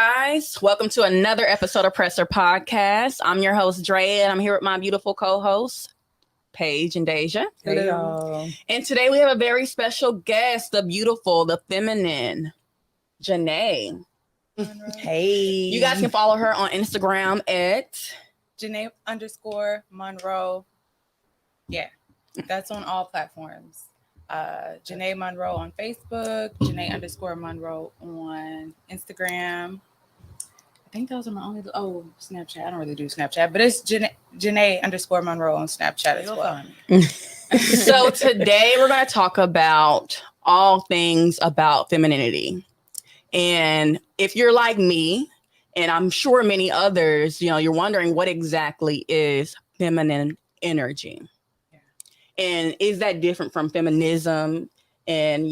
guys. Welcome to another episode of Presser Podcast. I'm your host, Dre, and I'm here with my beautiful co-hosts, Paige and Deja. Hey, y'all. And today we have a very special guest, the beautiful, the feminine, Janae. Hey. You guys can follow her on Instagram at Janae_Monroe. Yeah, that's on all platforms. Janae Monroe on Facebook, Janae_Monroe on Instagram. I think those are my only. Snapchat. I don't really do Snapchat, but it's Janae_Monroe on Snapchat as well. So today we're going to talk about all things about femininity. And if you're like me, and I'm sure many others, you're wondering what exactly is feminine energy. And is that different from feminism? And,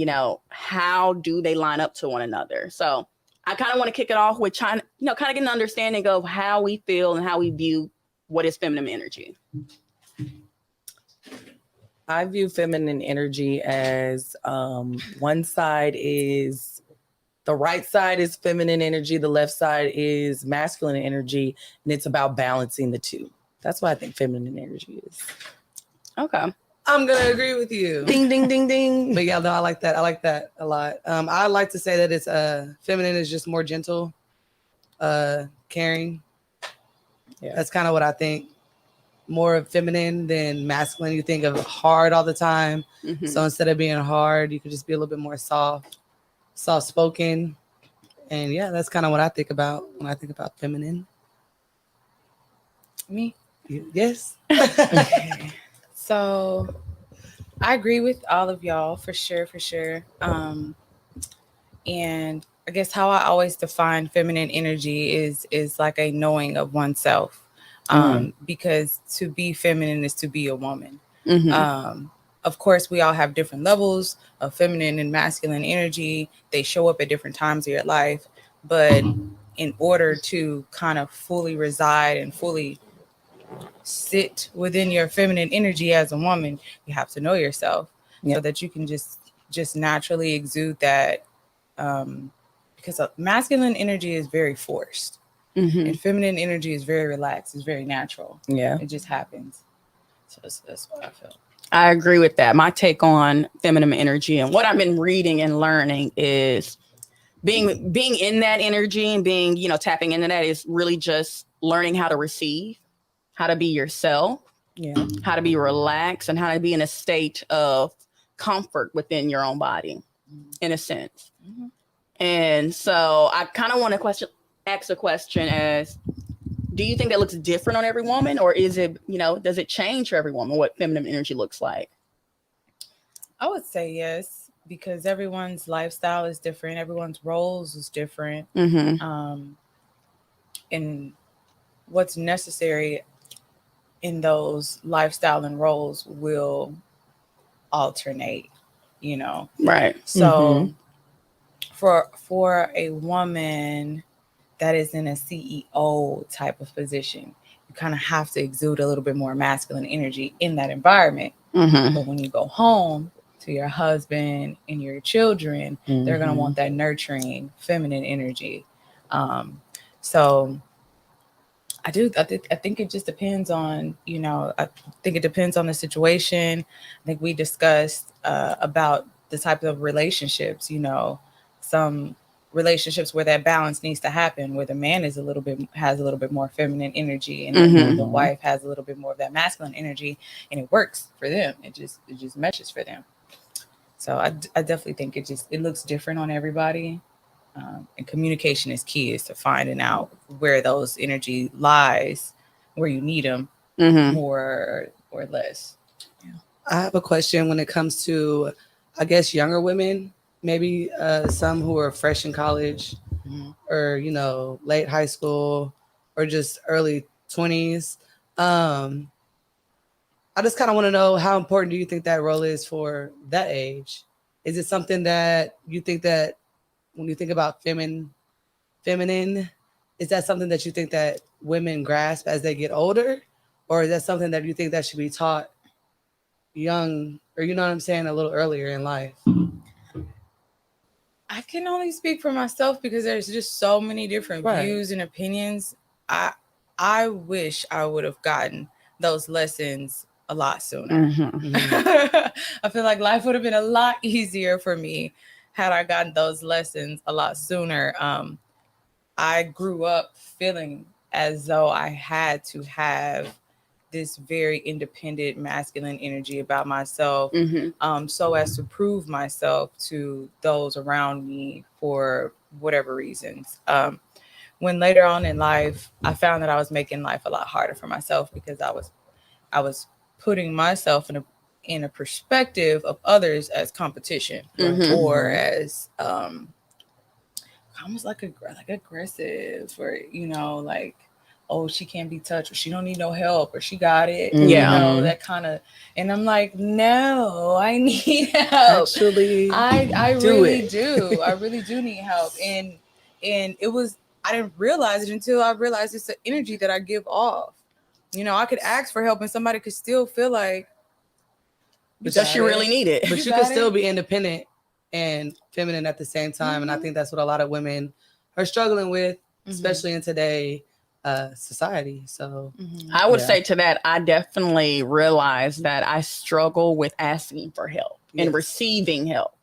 how do they line up to one another? So I kind of want to kick it off with trying, kind of get an understanding of how we feel and how we view what is feminine energy. I view feminine energy as one side is the right side is feminine energy. The left side is masculine energy. And it's about balancing the two. That's what I think feminine energy is. Okay. I'm going to agree with you. Ding, ding, ding, ding. But yeah, no, I like that. I like that a lot. I like to say that it's feminine is just more gentle, caring. Yeah. That's kind of what I think. More feminine than masculine. You think of hard all the time. Mm-hmm. So instead of being hard, you could just be a little bit more soft-spoken. And yeah, that's kind of what I think about when I think about feminine. Me? Yes. Okay. So I agree with all of y'all for sure. And I guess how I always define feminine energy is like a knowing of oneself. Because to be feminine is to be a woman. Mm-hmm. Of course, we all have different levels of feminine and masculine energy. They show up at different times of your life. But in order to kind of fully reside and fully sit within your feminine energy as a woman, you have to know yourself so that you can just naturally exude that. Because masculine energy is very forced. Mm-hmm. And feminine energy is very relaxed. It's very natural. Yeah. It just happens. So that's what I feel. I agree with that. My take on feminine energy and what I've been reading and learning is being in that energy and being, tapping into that is really just learning how to receive, how to be yourself, how to be relaxed, and how to be in a state of comfort within your own body, in a sense. Mm-hmm. And so I kind of want to ask a question as, do you think that looks different on every woman, or is it, does it change for every woman what feminine energy looks like? I would say yes, because everyone's lifestyle is different. Everyone's roles is different. Mm-hmm. And what's necessary in those lifestyle and roles will alternate, Right. So for a woman that is in a CEO type of position, you kind of have to exude a little bit more masculine energy in that environment. Mm-hmm. But when you go home to your husband and your children, they're going to want that nurturing feminine energy. So I think it just depends on, I think it depends on the situation. I think we discussed about the type of relationships, some relationships where that balance needs to happen, where the man has a little bit more feminine energy and the wife has a little bit more of that masculine energy, and it works for them. It just meshes for them. So I definitely think it looks different on everybody. And communication is key, is to finding out where those energy lies, where you need them more or less. Yeah. I have a question when it comes to, I guess, younger women, maybe some who are fresh in college or, late high school or just early 20s. I just kind of want to know, how important do you think that role is for that age? Is it something that you think that when you think about feminine, is that something that you think that women grasp as they get older? Or is that something that you think that should be taught young, or a little earlier in life? I can only speak for myself because there's just so many different views and opinions. I wish I would have gotten those lessons a lot sooner. I feel like life would have been a lot easier for me had I gotten those lessons a lot sooner. I grew up feeling as though I had to have this very independent masculine energy about myself, so as to prove myself to those around me for whatever reasons. When later on in life, I found that I was making life a lot harder for myself because I was putting myself in a perspective of others as competition or as almost like aggressive, or like, oh, she can't be touched, or she don't need no help, or she got it. That kind of. And I'm like, no, I need help. Actually, I really do. I really do need help. And it was, I didn't realize it until I realized it's the energy that I give off. I could ask for help and somebody could still feel like, does she really need it? But you can still be independent and feminine at the same time. And I think that's what a lot of women are struggling with, especially in today society. So I would say to that, I definitely realized that I struggle with asking for help and receiving help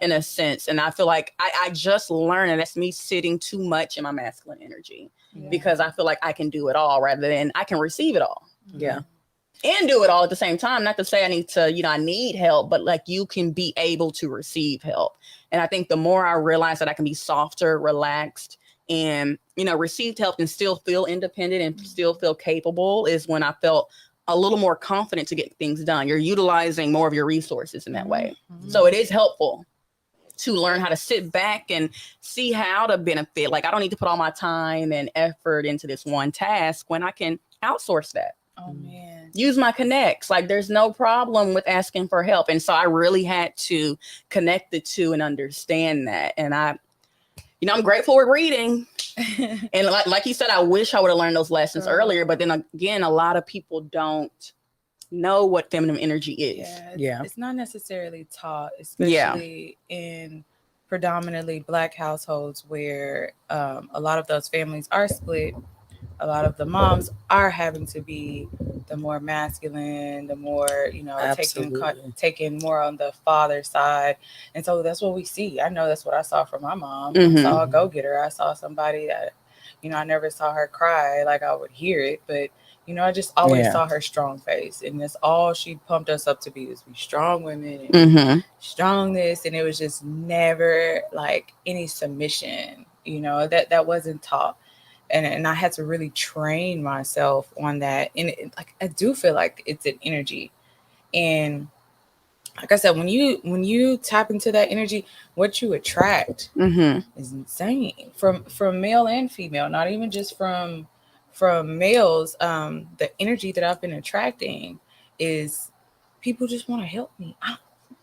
in a sense. And I feel like I just learned that that's me sitting too much in my masculine energy because I feel like I can do it all rather than I can receive it all. And do it all at the same time. Not to say I need to, I need help, but like you can be able to receive help. And I think the more I realize that I can be softer, relaxed, and, received help and still feel independent and still feel capable is when I felt a little more confident to get things done. You're utilizing more of your resources in that way. So it is helpful to learn how to sit back and see how to benefit. Like I don't need to put all my time and effort into this one task when I can outsource that. Oh man. Use my connects. Like there's no problem with asking for help. And so I really had to connect the two and understand that. And I'm grateful with reading. And like you said, I wish I would have learned those lessons earlier. But then again, a lot of people don't know what feminine energy is. It's not necessarily taught, especially in predominantly Black households where a lot of those families are split. A lot of the moms are having to be the more masculine, the more, taking more on the father side. And so that's what we see. I know that's what I saw from my mom. I saw a go-getter. I saw somebody that, I never saw her cry. Like I would hear it, but, I just always saw her strong face. And that's all she pumped us up to be, was be strong women and strong this. And it was just never like any submission, that wasn't taught. And I had to really train myself on that. And I do feel like it's an energy. And like I said, when you tap into that energy, what you attract is insane from male and female, not even just from males. The energy that I've been attracting is people just want to help me.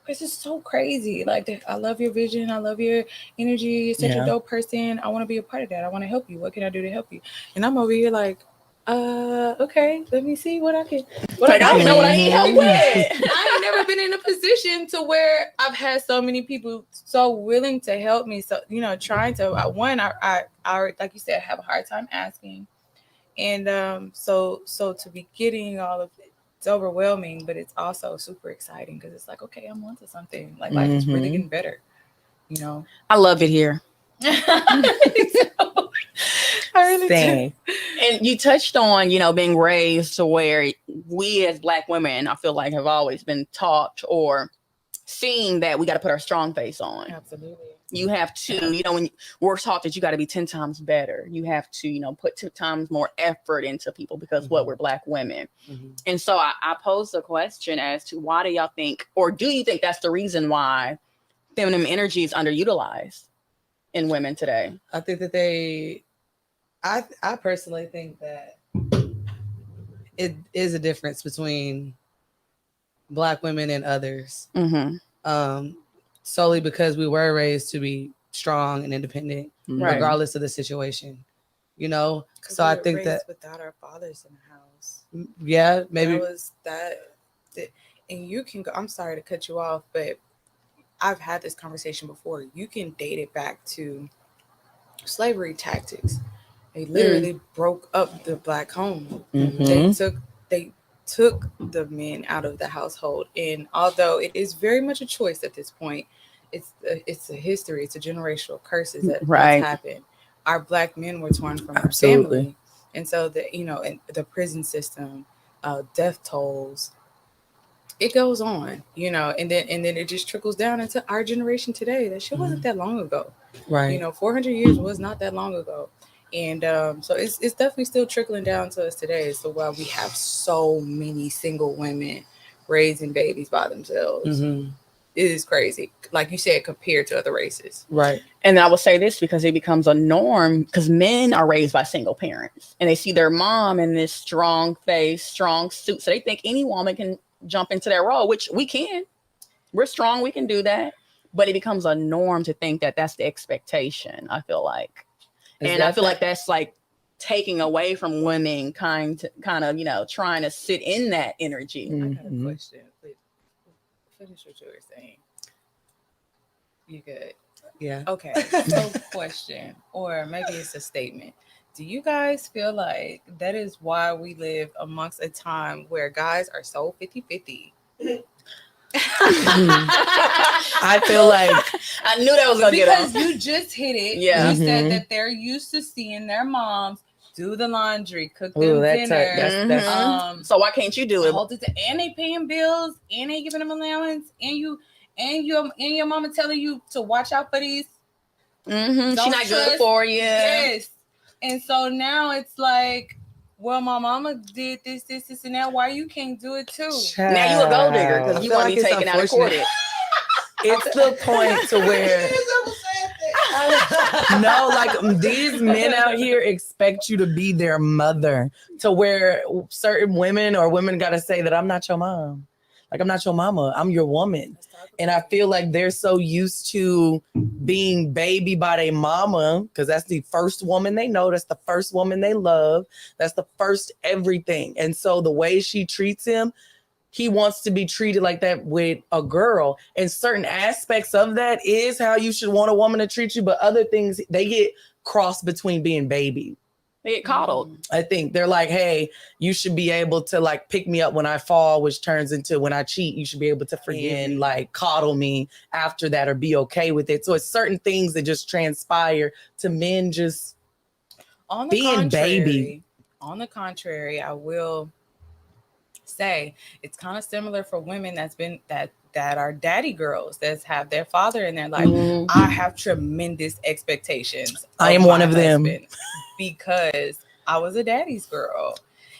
This is so crazy. Like, I love your vision. I love your energy. You're such a dope person. I want to be a part of that. I want to help you. What can I do to help you? And I'm over here like, okay, let me see what I can. I don't know what I need help with. I ain't never been in a position to where I've had so many people so willing to help me. So, trying to, I like you said, have a hard time asking. And so to be getting all of it, it's overwhelming, but it's also super exciting because it's like, okay, I'm onto something. Like life is really getting better, I love it here. I really do. And you touched on, being raised to where we as Black women, I feel like, have always been taught or seen that we got to put our strong face on. Absolutely. You have to, when we're taught that you got to be 10 times better, you have to, put 2 times more effort into people because we're Black women. And so I posed a question as to why do y'all think, or do you think that's the reason why feminine energy is underutilized in women today? I think that I personally think that it is a difference between Black women and others. Solely because we were raised to be strong and independent, regardless of the situation, So I think that without our fathers in the house, maybe that was that. And you can go. I'm sorry to cut you off, but I've had this conversation before. You can date it back to slavery tactics. They literally broke up the Black home. They took the men out of the household, and although it is very much a choice at this point, it's a history, it's a generational curses that's happened. Our Black men were torn from our family, and so and the prison system, death tolls, it goes on, and then it just trickles down into our generation today. That shit wasn't that long ago, right? 400 years was not that long ago. And so it's definitely still trickling down to us today. So while we have so many single women raising babies by themselves, it is crazy. Like you said, compared to other races. Right. And I will say this because it becomes a norm because men are raised by single parents and they see their mom in this strong face, strong suit. So they think any woman can jump into that role, which we can. We're strong. We can do that. But it becomes a norm to think that that's the expectation, I feel like. And I feel like that's like taking away from women kind of, trying to sit in that energy. I got a question. Finish what you were saying. You good? Yeah. Okay. So question, or maybe it's a statement. Do you guys feel like that is why we live amongst a time where guys are so 50-50? I feel like I knew that was gonna get on. Because you just hit it. Yeah. You said that they're used to seeing their moms do the laundry, cook them dinner. So why can't you do it? And they paying bills, and they giving them allowance, and your mama telling you to watch out for these. She's not good for you. Yes. And so now it's like, well, my mama did this, and that. Why you can't do it too? Child. Now you a gold digger because you want to be taken out of court. It's the point to where no, like these men out here expect you to be their mother, to where certain women got to say that I'm not your mom. Like, I'm not your mama. I'm your woman. And I feel like they're so used to being baby by their mama because that's the first woman they know. That's the first woman they love. That's the first everything. And so the way she treats him, he wants to be treated like that with a girl. And certain aspects of that is how you should want a woman to treat you. But other things, they get crossed between being baby. They get coddled. I think they're like, hey, you should be able to like pick me up when I fall, which turns into when I cheat, you should be able to forgive and like coddle me after that or be okay with it. So it's certain things that just transpire to men just being baby. On the contrary, I will say it's kind of similar for women that are daddy girls that have their father in their life. I have tremendous expectations. I am one of them because I was a daddy's girl.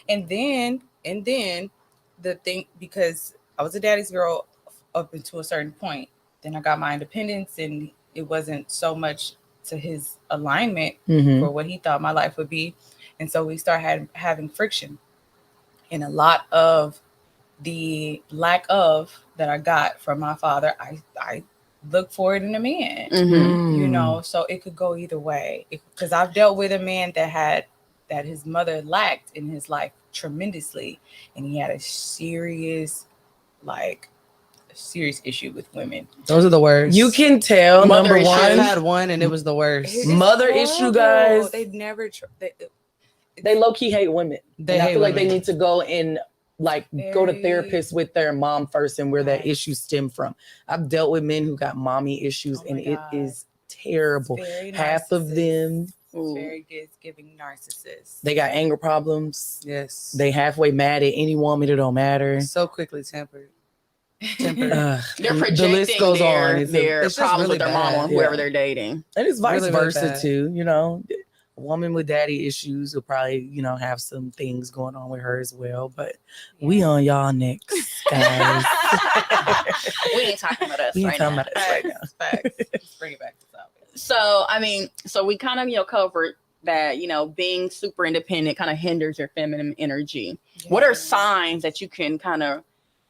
And then the thing, because I was a daddy's girl up until a certain point, then I got my independence and it wasn't so much to his alignment for what he thought my life would be. And so we started having friction. And a lot of the lack of that I got from my father, I look for it in a man, so it could go either way. Because I've dealt with a man that his mother lacked in his life tremendously, and he had a serious issue with women. Those are the worst. You can tell. Mother number one, I've had one, and it was the worst. Mother issue, guys. They've never. They low key hate women. I feel like they need to go and go to therapists with their mom first and where that issue stem from. I've dealt with men who got mommy issues, and it is terrible. Half of them. It's very giving narcissists. They got anger problems. Yes. They halfway mad at any woman. It don't matter. So quickly tempered. They're projecting the list goes on. Their problems really with their mom on whoever they're dating. And it's vice versa too. A woman with daddy issues will probably, have some things going on with her as well. But we on y'all next, guys. We ain't talking about us right now. Facts. Let's bring it back to the topic. So we kind of, covered that, being super independent kind of hinders your feminine energy. Yeah. What are signs that you can kind of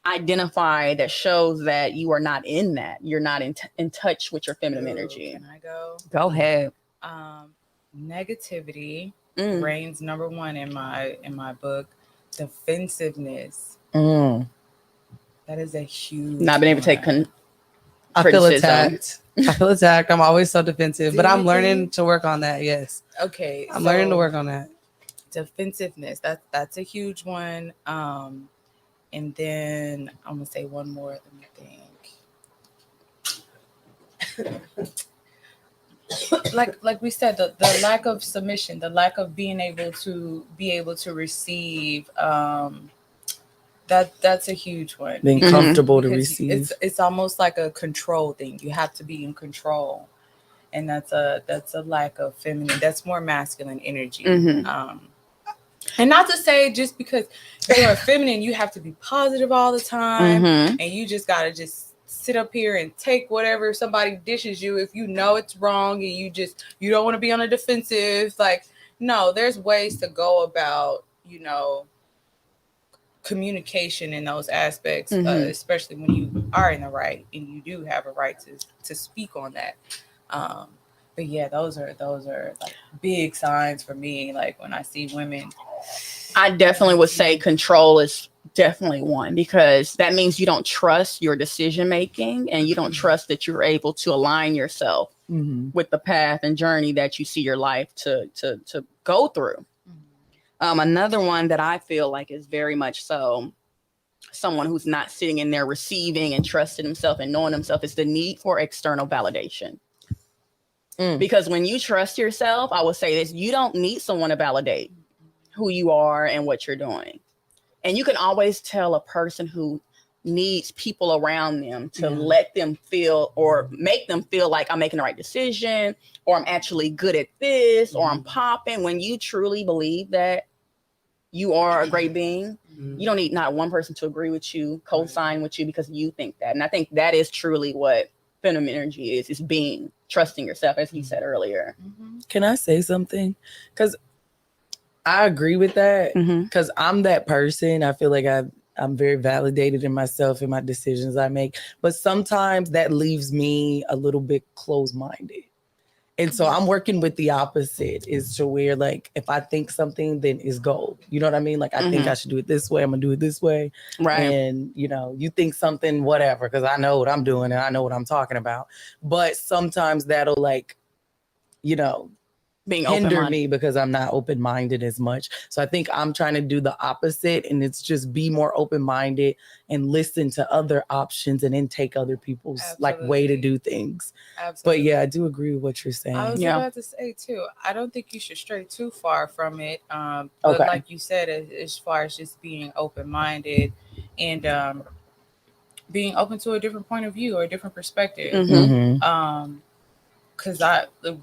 identify that shows that you are not in that? You're not in touch with your feminine energy. Can I go? Go ahead. Negativity reigns number one in my book. Defensiveness. That is a huge not being able to take I feel criticism. attacked. I'm always so defensive, but I'm learning to work on that. Yes. Okay. I'm learning to work on that. Defensiveness. That's a huge one. And then I'm gonna say one more. Let me think. like we said, the lack of submission, the lack of being able to receive. That's a huge one. Being comfortable to receive. It's almost like a control thing. You have to be in control, and that's a lack of feminine. That's more masculine energy. And not to say just because you're feminine, you have to be positive all the time, and you just gotta just sit up here and take whatever somebody dishes you if you know it's wrong, and you don't want to be on the defensive. Like, no, there's ways to go about, communication in those aspects, especially when you are in the right and you do have a right to speak on that. But yeah, those are like big signs for me. Like when I see women, I definitely would say control is definitely one, because that means you don't trust your decision making, and you don't trust that you're able to align yourself with the path and journey that you see your life to go through. Another one that I feel like is very much so someone who's not sitting in there receiving and trusting himself and knowing himself is the need for external validation. Because when you trust yourself, I will say this, you don't need someone to validate who you are and what you're doing. And you can always tell a person who needs people around them to let them feel or make them feel like I'm making the right decision, or I'm actually good at this, or I'm popping. When you truly believe that you are a great being, you don't need not one person to agree with you, co-sign with you, because you think that. And I think that is truly what feminine energy is being, trusting yourself, as he said earlier. Can I say something? Because I agree with that, because I'm that person. I feel like I'm very validated in myself and my decisions I make. But sometimes that leaves me a little bit closed-minded. And so I'm working with the opposite, is to where, like, if I think something, then it's gold. You know what I mean? Like, I think I should do it this way. I'm going to do it this way. Right. And, you think something, whatever, because I know what I'm doing and I know what I'm talking about. But sometimes that'll, like, being hinder me because I'm not open-minded as much. So I think I'm trying to do the opposite, and it's just be more open-minded and listen to other options and then take other people's like way to do things. Absolutely. But yeah, I do agree with what you're saying. I was about to say too, I don't think you should stray too far from it. But like you said, as far as just being open-minded and being open to a different point of view or a different perspective. Because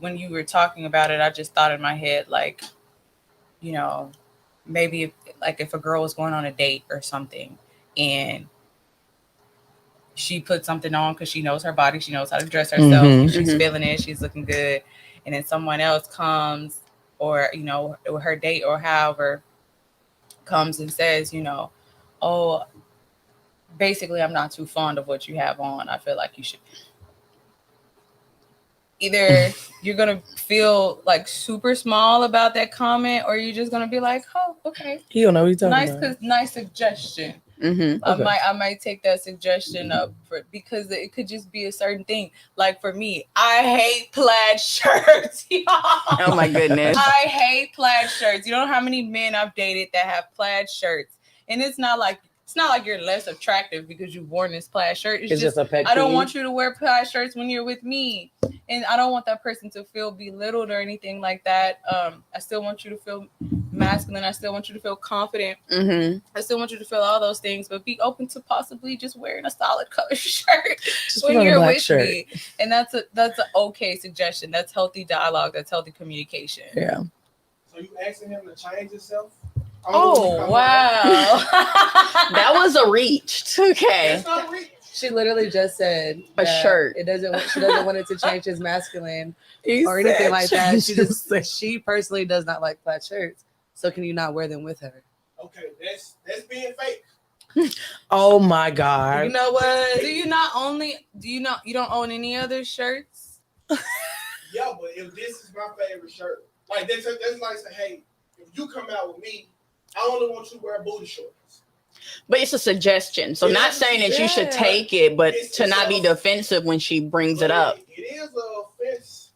when you were talking about it, I just thought in my head, like, maybe if a girl was going on a date or something and she put something on because she knows her body, she knows how to dress herself, she's feeling it, she's looking good, and then someone else comes, or her date or however comes and says, oh, basically, I'm not too fond of what you have on, I feel like you should. Either you're going to feel like super small about that comment, or you're just going to be like, oh, okay. You don't know what you're talking about. Nice suggestion. I might take that suggestion up because it could just be a certain thing. Like for me, I hate plaid shirts. Oh my goodness. I hate plaid shirts. You know how many men I've dated that have plaid shirts? And it's not like you're less attractive because you've worn this plaid shirt. It's just a pet I don't want you to wear plaid shirts when you're with me. And I don't want that person to feel belittled or anything like that. I still want you to feel masculine. I still want you to feel confident. I still want you to feel all those things, but be open to possibly just wearing a solid color shirt when you're with me. And that's an okay suggestion. That's healthy dialogue. That's healthy communication. Yeah. So you asking him to change himself? Oh, wow. That was a reach. Okay. That's not a reach. She literally just said a shirt. She doesn't want it to change his masculine or anything like that. She personally does not like plaid shirts. So can you not wear them with her? Okay, that's being fake. Oh my God. You know what? You don't own any other shirts? Yeah, but if this is my favorite shirt, like that's like saying, hey, if you come out with me, I only want you to wear booty shorts. But it's a suggestion. So not saying that you should take it, but to not be defensive when she brings it up. It is an offense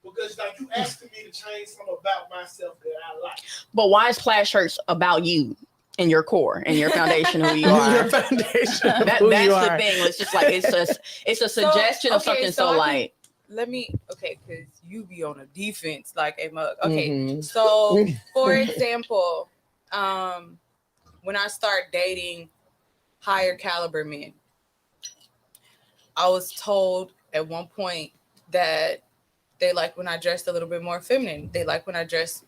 because like you asking me to change something about myself that I like. But why is plaid shirts about you and your core and your foundation, who you are? Your foundation. That's the thing. It's just like it's a suggestion of something so light. Let me, because you be on a defense like a mug. Okay, so for example, when I start dating higher caliber men, I was told at one point that they like when I dressed a little bit more feminine. They like when I dress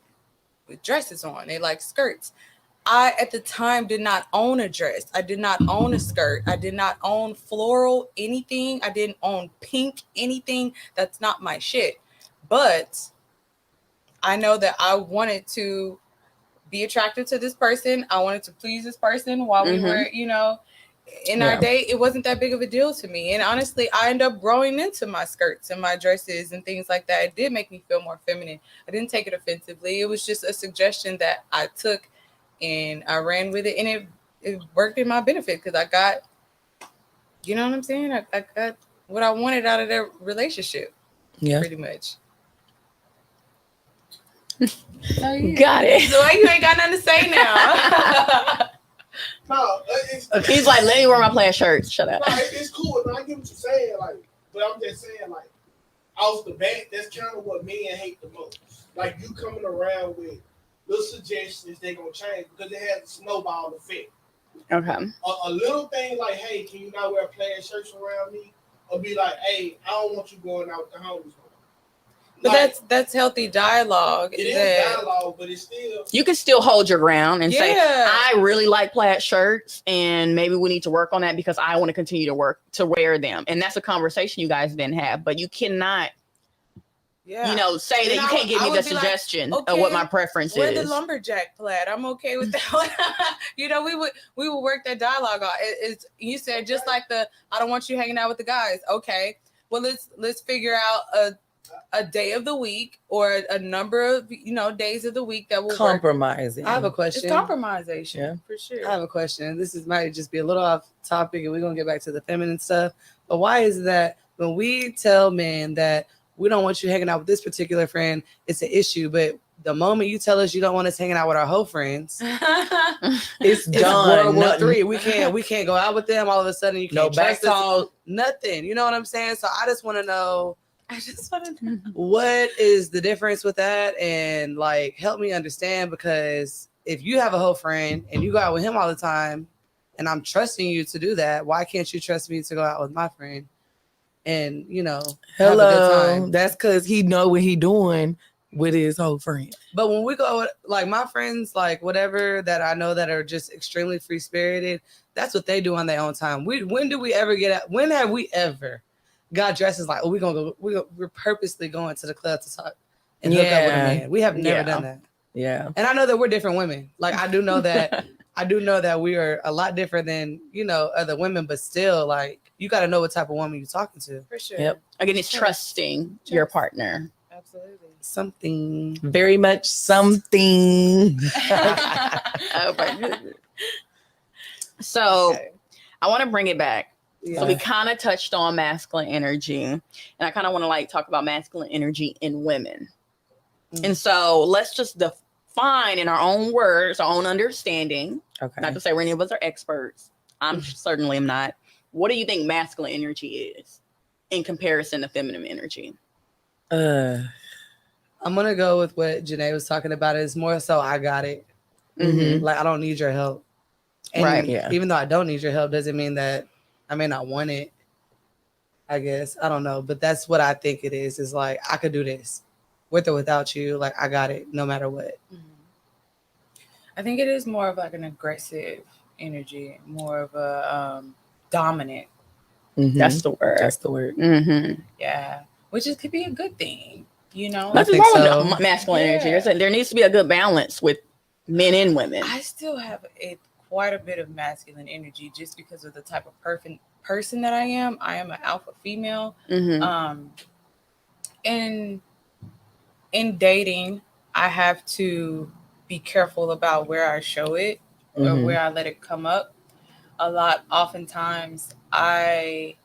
with dresses on. They like skirts. I, at the time, did not own a dress. I did not own a skirt. I did not own floral anything. I didn't own pink anything. That's not my shit. But I know that I wanted to be attracted to this person. I wanted to please this person while we were, in our date. It wasn't that big of a deal to me. And honestly, I ended up growing into my skirts and my dresses and things like that. It did make me feel more feminine. I didn't take it offensively. It was just a suggestion that I took and I ran with it, and it worked in my benefit because I got, you know what I'm saying? I got what I wanted out of that relationship. Yeah, pretty much. Got it. So you ain't got nothing to say now. No, He's like, let me wear my plaid shirts. Shut up. No, it's cool. I get what you're saying, but I'm just saying, off the bat, that's kind of what men hate the most. Like you coming around with little suggestions, they gonna change because it has a snowball effect. Okay. A little thing like, hey, can you not wear plaid shirts around me? Or be like, hey, I don't want you going out with the homies. But that's healthy dialogue. It is dialogue, but it's still. You can still hold your ground and say, I really like plaid shirts, and maybe we need to work on that because I want to continue to wear them. And that's a conversation you guys then have. But you cannot. Yeah. Say that you can't give me the suggestion of what my preference is. We're the lumberjack plaid. I'm okay with that. We would work that dialogue out. You said just like I don't want you hanging out with the guys. Okay. Well, let's figure out a day of the week or a number of days of the week that will compromising. Work. I have a question. It's compromisation for sure. I have a question. This might just be a little off topic, and we're gonna get back to the feminine stuff. But why is that when we tell men that we don't want you hanging out with this particular friend, it's an issue. But the moment you tell us you don't want us hanging out with our whole friends, it's done. World War III. We can't go out with them. All of a sudden, you can't trust us. Nothing. You know what I'm saying? So I just want to know. What is the difference with that, and help me understand, because if you have a whole friend and you go out with him all the time, and I'm trusting you to do that, why can't you trust me to go out with my friend? And have a good time. That's because he know what he doing with his whole friend. But when we go my friends, whatever that I know that are just extremely free spirited, that's what they do on their own time. When have we ever got dresses like, we're purposely going to the club to talk and hook up with a man? We have never done that. Yeah. And I know that we're different women. I do know that we are a lot different than other women, but still you got to know what type of woman you're talking to. For sure. Yep. Again, it's trusting your partner. Absolutely. Something. Very much something. Oh my goodness. So I want to bring it back. Yeah. So we kind of touched on masculine energy, and I kind of want to talk about masculine energy in women. Mm-hmm. And so let's just define in our own words, our own understanding. Okay. Not to say any of us are experts. I'm certainly am not. What do you think masculine energy is in comparison to feminine energy? I'm gonna go with what Janae was talking about. It's more so I got it. Mm-hmm. I don't need your help. And right. Yeah. Even though I don't need your help, doesn't mean that I may not want it. I guess I don't know, but that's what I think it is. Is I could do this with or without you. I got it no matter what. Mm-hmm. I think it is more of an aggressive energy, more of a dominant. Mm-hmm. That's the word. That's the word. Mm-hmm. Yeah, which could be a good thing. Nothing wrong with masculine energy. There needs to be a good balance with men and women. I still have quite a bit of masculine energy just because of the type of person that I am. I am an alpha female. Mm-hmm. And in dating, I have to be careful about where I show it or where I let it come up a lot. Oftentimes, I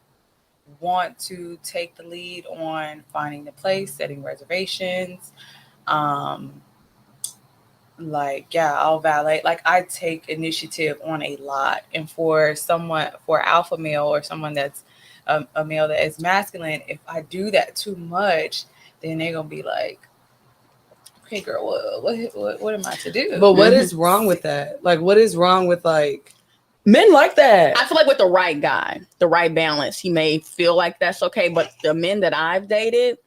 want to take the lead on finding the place, setting reservations. I'll valet. Like, I take initiative on a lot. And for alpha male or someone that's a male that is masculine, if I do that too much, then they're gonna be like, okay, girl, what am I to do? But what is wrong with that? Like, what is wrong with like men like that? I feel like with the right guy, the right balance, he may feel like that's okay. But the men that I've dated,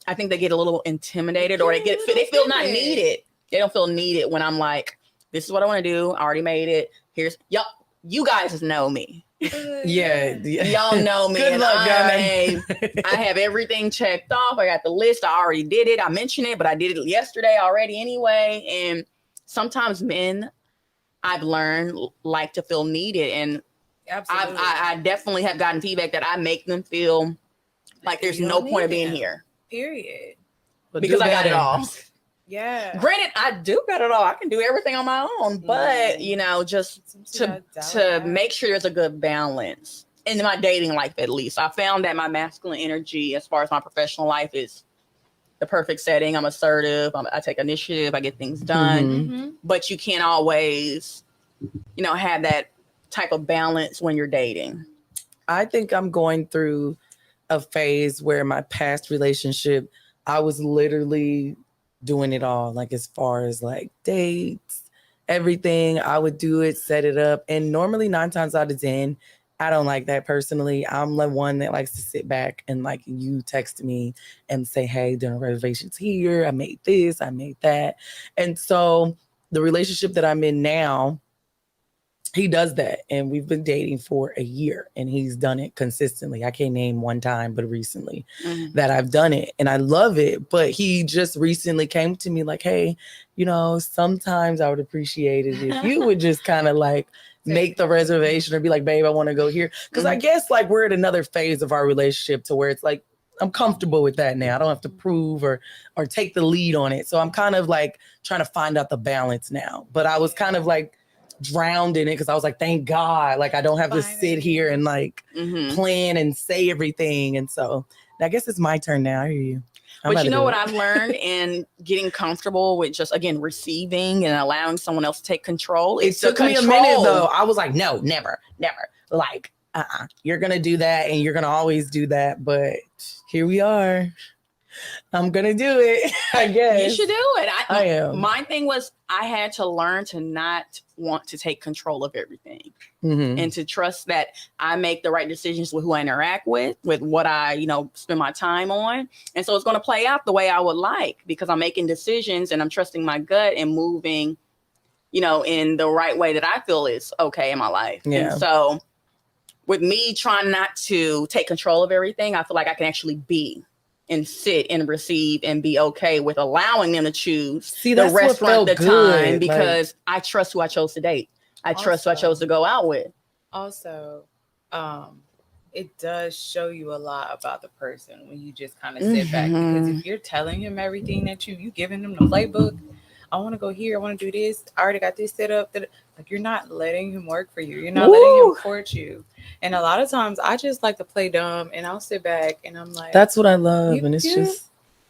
I think they get a little intimidated, or they feel not needed. They don't feel needed when I'm like, this is what I want to do. I already made it. Here's you guys know me. Yeah. Y'all know me. Good luck, guys. I have everything checked off. I got the list. I already did it. I mentioned it, but I did it yesterday already anyway. And sometimes men, I've learned, like to feel needed. And I definitely have gotten feedback that I make them feel like there's no point of being here. Period. Because I got it all. Yeah. Granted, I do got it all. I can do everything on my own, but just to make sure there's a good balance in my dating life, at least. I found that my masculine energy, as far as my professional life, is the perfect setting. I'm assertive. I take initiative. I get things done. But you can't always, have that type of balance when you're dating. I think I'm going through a phase where my past relationship, I was literally doing it all, like as far as like dates, everything. I would do it, set it up. And normally 9 times out of 10, I don't like that personally. I'm the one that likes to sit back and like you text me and say, hey, dinner reservations here. I made this, I made that. And so the relationship that I'm in now, he does that. And we've been dating for a year and he's done it consistently. I can't name one time, but recently that I've done it and I love it. But he just recently came to me like, hey, sometimes I would appreciate it if you would just kind of like make the reservation or be like, babe, I want to go here. Because I guess like we're at another phase of our relationship to where it's like, I'm comfortable with that now. I don't have to prove or take the lead on it. So I'm kind of like trying to find out the balance now. But I was kind of like drowned in it because I was like, thank God, like I don't have to sit here and like plan and say everything. And so I guess it's my turn now. I hear you. But you know what I've learned in getting comfortable with just, again, receiving and allowing someone else to take control. It took me a minute though. I was like, no, never. Like, you're going to do that and you're going to always do that. But here we are. I'm going to do it, I guess. You should do it. I am. My thing was I had to learn to not want to take control of everything and to trust that I make the right decisions with who I interact with what I, spend my time on. And so it's going to play out the way I would like because I'm making decisions and I'm trusting my gut and moving, in the right way that I feel is okay in my life. Yeah. And so with me trying not to take control of everything, I feel like I can actually be and sit and receive and be okay with allowing them to choose the restaurant, the time, because I trust who I chose to date. I trust who I chose to go out with. Also, it does show you a lot about the person when you just kind of sit back, because if you're telling him everything that you giving them the playbook, I want to go here, I want to do this, I already got this set up, like you're not letting him work for you. You're not letting him court you. And a lot of times I just like to play dumb and I'll sit back and I'm like, that's what I love. And it's just,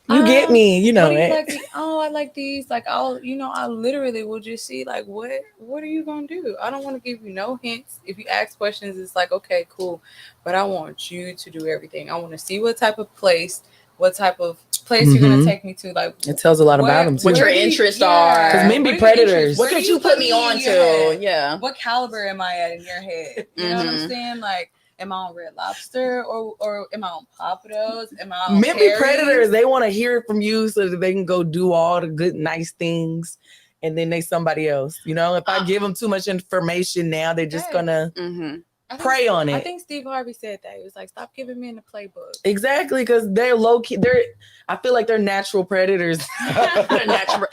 you get me, what do you like? I like these. Like, I literally will just see like, what are you going to do? I don't want to give you no hints. If you ask questions, it's like, okay, cool. But I want you to do everything. I want to see what type of place you're going to take me to. Like, it tells a lot about them too. What your interests are. Because men be predators. What could you put me on to? Yeah. What caliber am I at in your head? You know what I'm saying? Like, am I on Red Lobster or am I on Papados? Am I on Men be predators. They want to hear it from you so that they can go do all the good, nice things. And then they somebody else. If I give them too much information now, they're just going to prey on it. I think Steve Harvey said that. He was like, stop giving men the playbook. Exactly, because they're low key. I feel like they're natural predators. They're natural.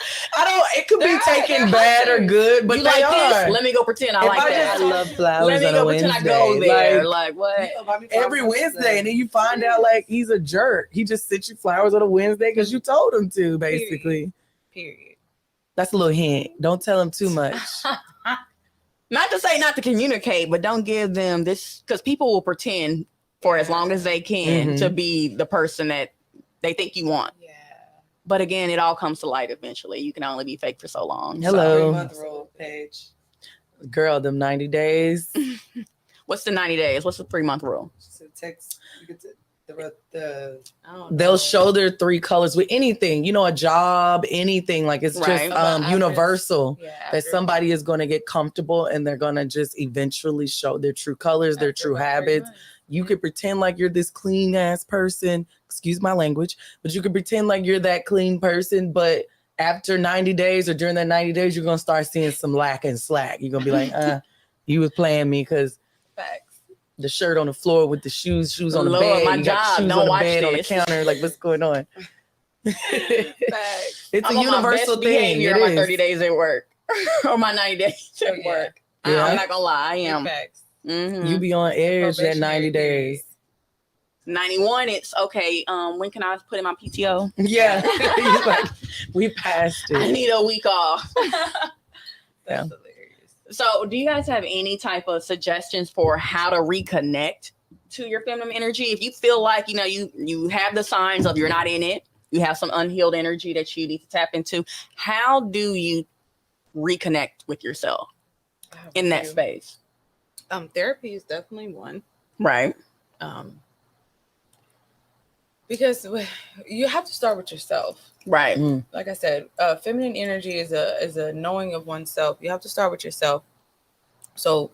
It could be taken bad or good, but you they like are. This? Let me go pretend I like that. I love flowers. Let me go pretend I go there. Like what? Every Wednesday, and then you find out like he's a jerk. He just sent you flowers on a Wednesday because you told him to, basically. Period. That's a little hint. Don't tell him too much. Not to say not to communicate, but don't give them this, because people will pretend for as long as they can to be the person that they think you want. Yeah. But again, it all comes to light eventually. You can only be fake for so long. Hello. 3-month rule, Paige. Girl, them 90 days. What's the 90 days? What's the 3-month rule? So text. You get the I don't They'll know. show their 3 colors with anything, a job, anything. Like it's Right. just universal Yeah, that after- somebody is going to get comfortable and they're going to just eventually show their true colors, their after true about 3 habits. months. You could pretend like you're this clean ass person. Excuse my language, but you could pretend like you're that clean person. But after 90 days or during that 90 days, you're going to start seeing some lack and slack. You're going to be like, you was playing me because Facts. the shirt on the floor with the shoes on the Lord, bed. my You got job, the shoes don't on the watch bed, on the this. counter. Like, what's going on? Facts. It's I'm a on my universal best thing. behavior It on my is. 30 days at work or my 90 days Oh, at yeah. work. Yeah. I'm not gonna lie, I am. Facts. Mhm. You be on edge that 90 Probationary days. 91. It's okay. When can I put in my PTO? Yeah. He's like, we passed I it. need a week off. That's hilarious. So, do you guys have any type of suggestions for how to reconnect to your feminine energy? If you feel like you have the signs of you're not in it, you have some unhealed energy that you need to tap into. How do you reconnect with yourself in that space? Therapy is definitely one. Right. Because you have to start with yourself. Right. Like I said, feminine energy is a knowing of oneself. You have to start with yourself. So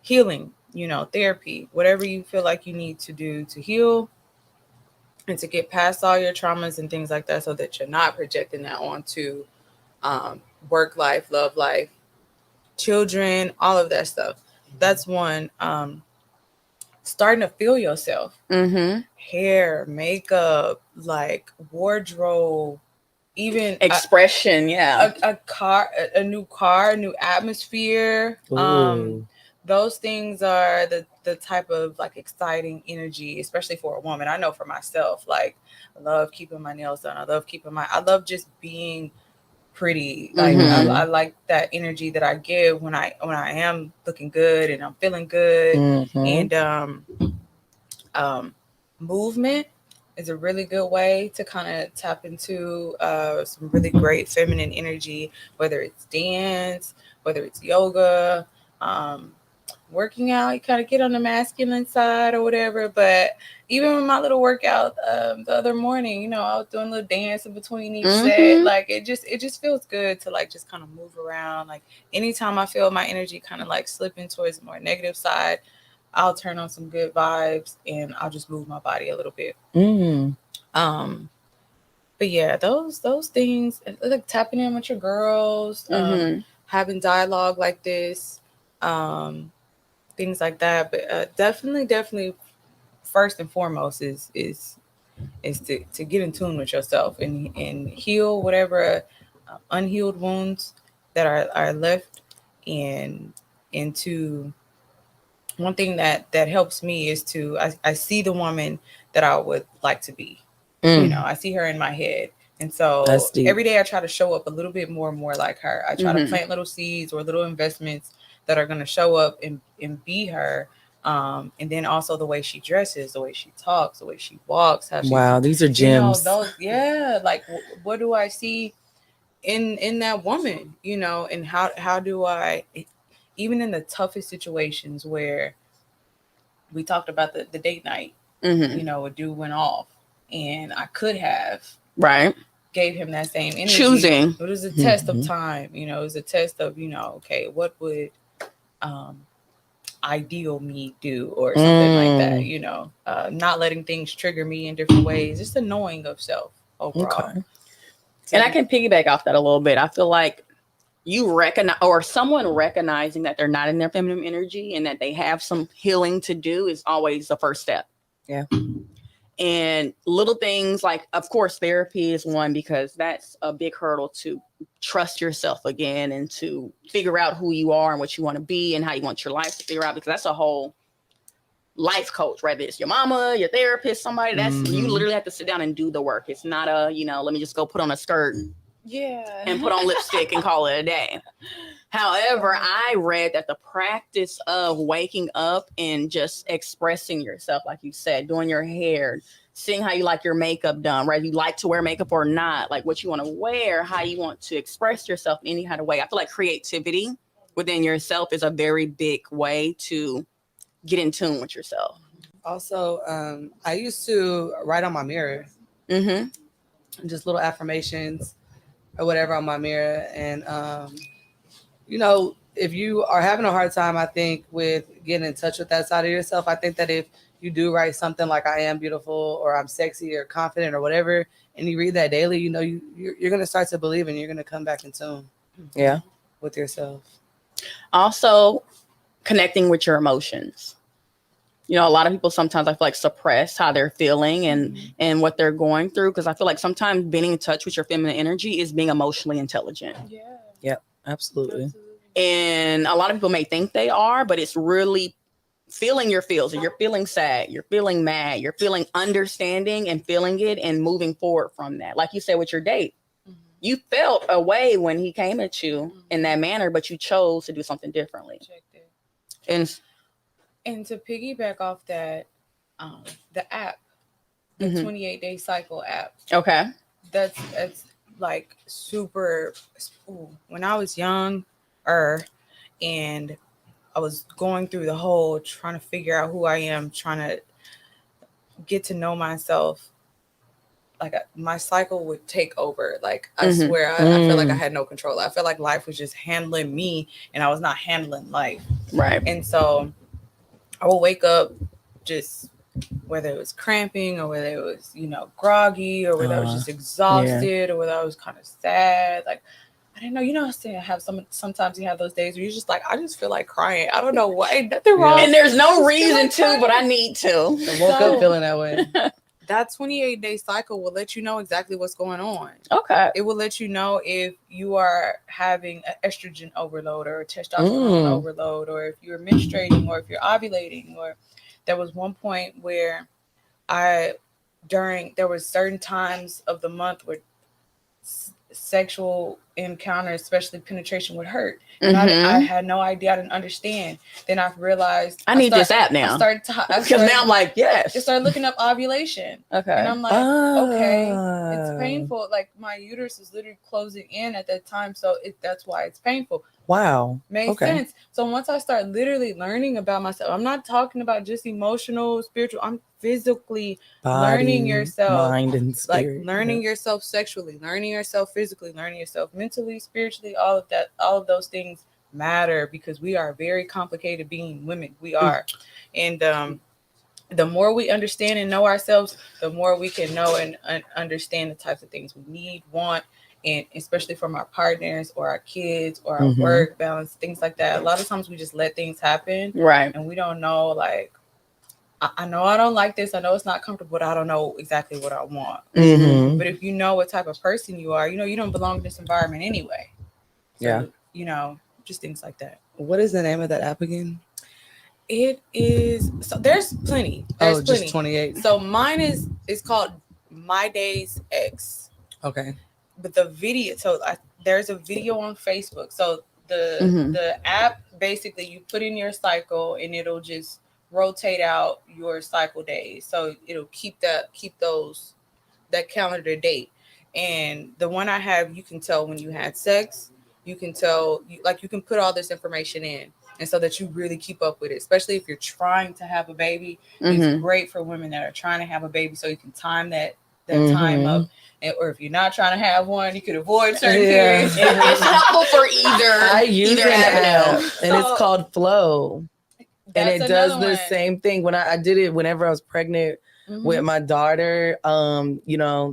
healing, therapy, whatever you feel like you need to do to heal and to get past all your traumas and things like that, so that you're not projecting that onto work life, love life, children, all of that stuff. That's one. Starting to feel yourself. Hair, makeup, like wardrobe, even Expression. a car, a new car, a new atmosphere. Ooh. Those things are the type of like exciting energy, especially for a woman. I know for myself, like I love keeping my nails done. I love just being pretty. Like I like that energy that I give when I am looking good and I'm feeling good. And movement is a really good way to kind of tap into some really great feminine energy, whether it's dance, whether it's yoga, working out. You kind of get on the masculine side or whatever. But even with my little workout the other morning, I was doing a little dance in between each set. Like it just feels good to like just kind of move around. Like anytime I feel my energy kind of like slipping towards the more negative side, I'll turn on some good vibes and I'll just move my body a little bit. But yeah, those things, like tapping in with your girls, having dialogue like this, things like that. But definitely first and foremost is to get in tune with yourself and heal whatever unhealed wounds that are left. And to one thing that helps me is to I see the woman that I would like to be. I see her in my head. And so every day I try to show up a little bit more and more like her. I try to plant little seeds or little investments that are going to show up and be her. And then also the way she dresses, the way she talks, the way she walks. Wow, these are gems. Like what do I see in that woman, and how do I, even in the toughest situations where we talked about the date night, a dude went off and I could have gave him that same energy. Choosing. It was a test of time, it was a test of, okay, what would ideal me do or something like that, not letting things trigger me in different ways, just a knowing of self overall. Okay. And I can piggyback off that a little bit. I feel like you recognize, or someone recognizing that they're not in their feminine energy and that they have some healing to do is always the first step. Yeah. And little things like, of course, therapy is one, because that's a big hurdle to trust yourself again and to figure out who you are and what you want to be and how you want your life to figure out, because that's a whole life coach, whether it's your mama, your therapist, somebody. That's you literally have to sit down and do the work. It's not a, let me just go put on a skirt Yeah. and put on lipstick and call it a day. However, I read that the practice of waking up and just expressing yourself, like you said, doing your hair, seeing how you like your makeup done, whether you like to wear makeup or not, like what you want to wear, how you want to express yourself in any kind of way. I feel like creativity within yourself is a very big way to get in tune with yourself. Also, I used to write on my mirror, just little affirmations or whatever on my mirror. And, if you are having a hard time, I think, with getting in touch with that side of yourself, I think that if you do write something like I am beautiful or I'm sexy or confident or whatever, and you read that daily, you're going to start to believe and you're going to come back in tune. Yeah. With yourself. Also, connecting with your emotions. A lot of people sometimes I feel like suppress how they're feeling and what they're going through, because I feel like sometimes being in touch with your feminine energy is being emotionally intelligent. Yeah. Yep. Absolutely. And a lot of people may think they are, but it's really feeling your feels. You're feeling sad, you're feeling mad, you're feeling understanding and feeling it and moving forward from that. Like you said with your date, you felt a way when he came at you in that manner, but you chose to do something differently. And to piggyback off that, the app, the 28-day cycle app. Okay. That's like super. When I was younger and I was going through the whole trying to figure out who I am, trying to get to know myself, like my cycle would take over. Like I swear, I felt like I had no control. I felt like life was just handling me and I was not handling life. Right. And so I would wake up just, whether it was cramping or whether it was, groggy or whether I was just exhausted or whether I was kind of sad. Like, I didn't know, I sometimes you have those days where you're just like, I just feel like crying. I don't know why. Ain't nothing wrong. And there's no reason to, but I need to. I woke up feeling that way. That 28-day cycle will let you know exactly what's going on. Okay. It will let you know if you are having an estrogen overload or a testosterone overload, or if you're menstruating or if you're ovulating. Or there was one point where there was certain times of the month where sexual encounter, especially penetration, would hurt. And I had no idea. I didn't understand. Then I realized I need this app now. Because now I'm like, yes. I started looking up ovulation. Okay. And I'm like, okay, it's painful. Like my uterus is literally closing in at that time. So that's why it's painful. Wow. Makes sense. So once I start literally learning about myself, I'm not talking about just emotional, spiritual. I'm physically learning yourself, mind and spirit, like learning yourself sexually, learning yourself physically, learning yourself mentally, spiritually. All of that, all of those things matter because we are very complicated being women. We are, and the more we understand and know ourselves, the more we can know and understand the types of things we need, want. And especially from our partners or our kids or our work balance, things like that. A lot of times we just let things happen. Right. And we don't know, like, I know I don't like this. I know it's not comfortable, but I don't know exactly what I want. But if you know what type of person you are, you don't belong in this environment anyway. So, just things like that. What is the name of that app again? It is, so there's plenty. Just 28. So mine is called My Days X. Okay. But the video, there's a video on Facebook. So the app, basically you put in your cycle and it'll just rotate out your cycle days. So it'll keep that calendar date. And the one I have, you can tell when you had sex. You can tell, you can put all this information in, and so that you really keep up with it, especially if you're trying to have a baby. It's great for women that are trying to have a baby, so you can time that time up. Or if you're not trying to have one, you could avoid certain periods. It's helpful for either. I use either app, and it's called Flow, and it does the same thing. When I did it, whenever I was pregnant with my daughter, I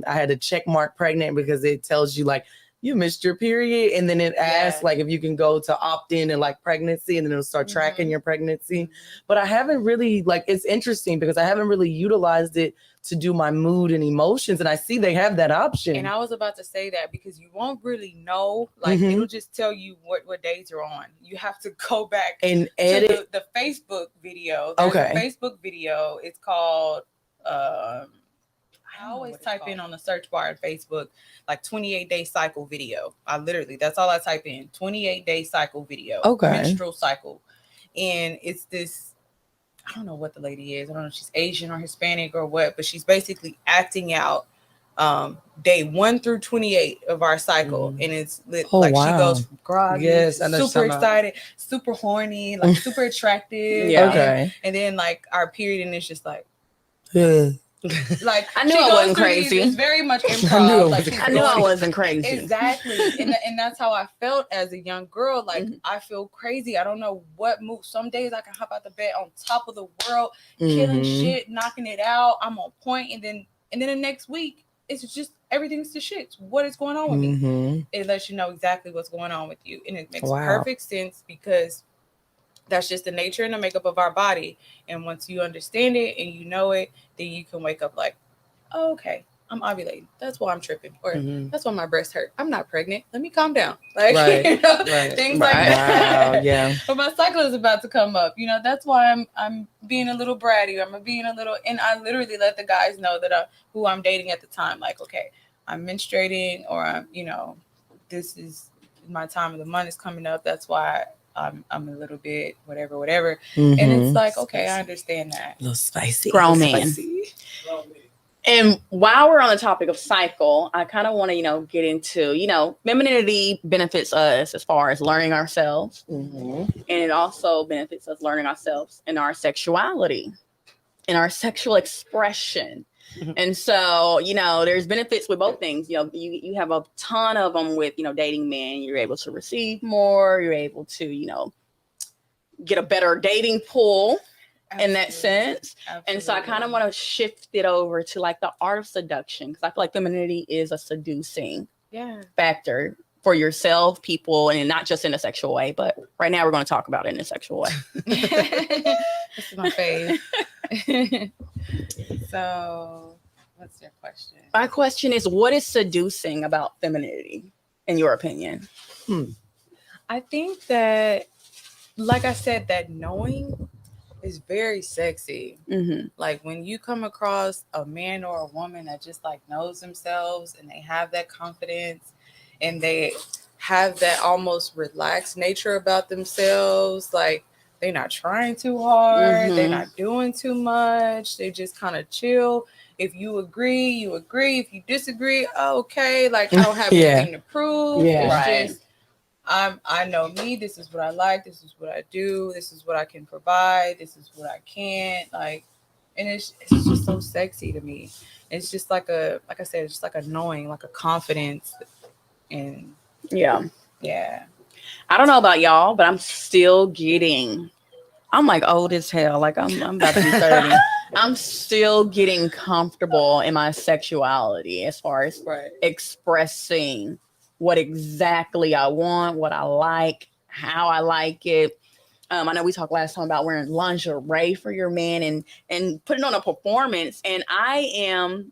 had to check mark pregnant because it tells you like you missed your period, and then it asks like if you can go to opt in and like pregnancy, and then it'll start tracking your pregnancy. But I haven't really it's interesting because I haven't really utilized it to do my mood and emotions, and I see they have that option. And I was about to say that because you won't really know, it'll just tell you what days you're on. You have to go back and edit the Facebook video. There's a Facebook video. It's called I I always type in on the search bar on Facebook, like 28-day cycle video. That's all I type in, 28-day cycle video, menstrual cycle. And it's this, I don't know what the lady is. I don't know if she's Asian or Hispanic or what, but she's basically acting out day 1 through 28 of our cycle. And it's she goes groggy, super excited, super horny, like super attractive. And then like our period, and it's just like, like I knew I wasn't crazy. It's very much improv. I knew I wasn't crazy. Exactly. And that's how I felt as a young girl. Like, I feel crazy. I don't know what move. Some days I can hop out the bed on top of the world, killing shit, knocking it out. I'm on point. And then the next week, it's just everything's to shit. What is going on with me? It lets you know exactly what's going on with you. And it makes perfect sense, because that's just the nature and the makeup of our body. And once you understand it and you know it, then you can wake up like, oh, okay, I'm ovulating. That's why I'm tripping. Or that's why my breast hurt. I'm not pregnant. Let me calm down. Like, things like that. Yeah. But my cycle is about to come up. That's why I'm being a little bratty. I'm being a little, and I literally let the guys know that who I'm dating at the time. Like, okay, I'm menstruating, or I'm, this is my time of the month is coming up. That's why I'm a little bit whatever. And it's like, okay, I understand that. A little spicy. Grown man. And while we're on the topic of cycle, I kind of want to, get into, femininity benefits us as far as learning ourselves. And it also benefits us learning ourselves in our sexuality, in our sexual expression. And so, there's benefits with both things. You have a ton of them with, dating men. You're able to receive more. You're able to, get a better dating pool. Absolutely. In that sense. Absolutely. And so I kind of want to shift it over to like the art of seduction, because I feel like femininity is a seducing factor for yourself, people, and not just in a sexual way, but right now we're going to talk about it in a sexual way. This is my fave. So what's your question? My question is, what is seducing about femininity in your opinion? I think that, like I said, that knowing is very sexy. Like when you come across a man or a woman that just like knows themselves, and they have that confidence, and they have that almost relaxed nature about themselves. Like they're not trying too hard. They're not doing too much. They just kind of chill. If you agree, you agree. If you disagree, okay. Like I don't have anything to prove. It's just, I know me. This is what I like. This is what I do. This is what I can provide. This is what I can't. Like, and it's just so sexy to me. It's just like I said, it's just like a knowing, like a confidence, and yeah. I don't know about y'all, but I'm still getting. I'm like old as hell. Like I'm about to be 30. I'm still getting comfortable in my sexuality as far as expressing what exactly I want, what I like, how I like it. I know we talked last time about wearing lingerie for your man and putting on a performance, and I am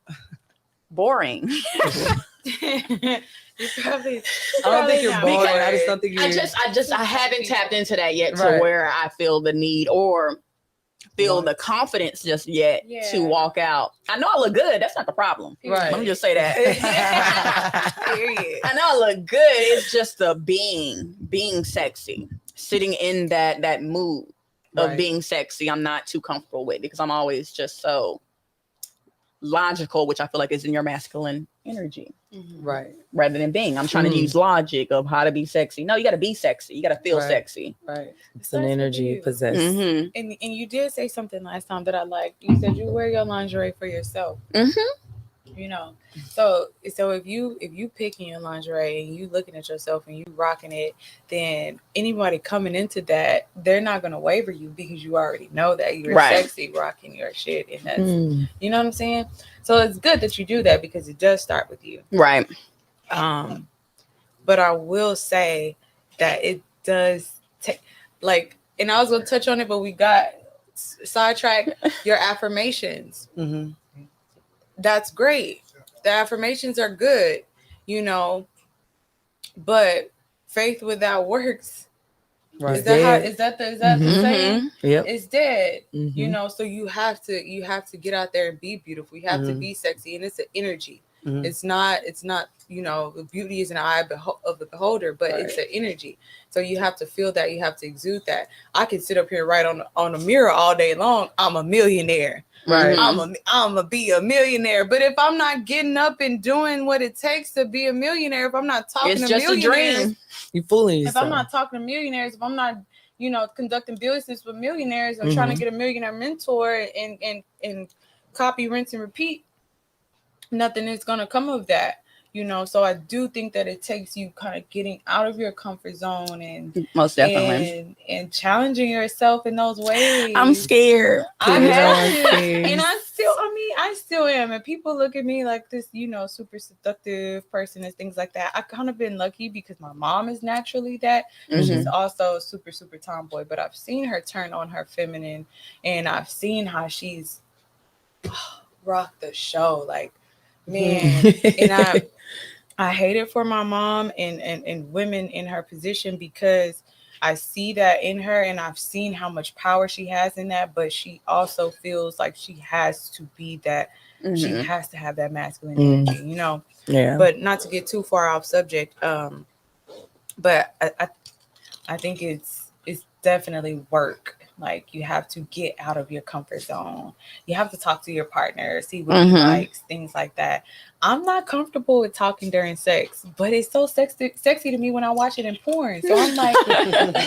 boring. I don't think you're boring. I just don't think you're. I haven't tapped into that yet to where I feel the need or feel the confidence just yet to walk out. I know I look good. That's not the problem. Right. Let me just say that. I know I look good. It's just the being sexy, sitting in that mood of being sexy. I'm not too comfortable with, because I'm always just so logical, which I feel like is in your masculine energy. Right. Rather than being. I'm trying to use logic of how to be sexy. No, you got to be sexy. You got to feel sexy. Right. It's an energy you possess. And you did say something last time that I liked. You said you wear your lingerie for yourself. So if you picking your lingerie and you looking at yourself and you rocking it, then anybody coming into that, they're not gonna waver you, because you already know that you're sexy rocking your shit, and that's you know what I'm saying. So it's good that you do that, because it does start with you, right? But I will say that it does take, like, and I was gonna touch on it, but we got sidetracked. Your affirmations. That's great. The affirmations are good, but faith without works Right. Is that the saying? Yep. It's dead. Mm-hmm. You know, so you have to get out there and be beautiful. You have to be sexy, and it's an energy. It's not, you know, the beauty is an eye of the beholder, but it's an energy. So you have to feel that, you have to exude that. I can sit up here and write on a mirror all day long, I'm a millionaire. Right. I'm a be a millionaire. But if I'm not getting up and doing what it takes to be a millionaire, if I'm not talking it's to just millionaires, a dream. You fooling yourself. if I'm not talking to millionaires, if I'm not, you know, conducting business with millionaires and trying to get a millionaire mentor and copy, rinse, and repeat, nothing is going to come of that, you know. So I do think that it takes you kind of getting out of your comfort zone and most definitely and challenging yourself in those ways. I'm scared. I have to, and I still am. And people look at me like this, you know, super seductive person and things like that. I've kind of been lucky because my mom is naturally that, but she's also super, super tomboy. But I've seen her turn on her feminine, and I've seen how she's rocked the show. Like, man, and I hate it for my mom and women in her position, because I see that in her, and I've seen how much power she has in that, but she also feels like she has to be that, she has to have that masculine energy, you know. But not to get too far off subject, but I think it's definitely work. Like, you have to get out of your comfort zone. You have to talk to your partner, see what he likes, things like that. I'm not comfortable with talking during sex, but it's so sexy to me when I watch it in porn. So I'm like,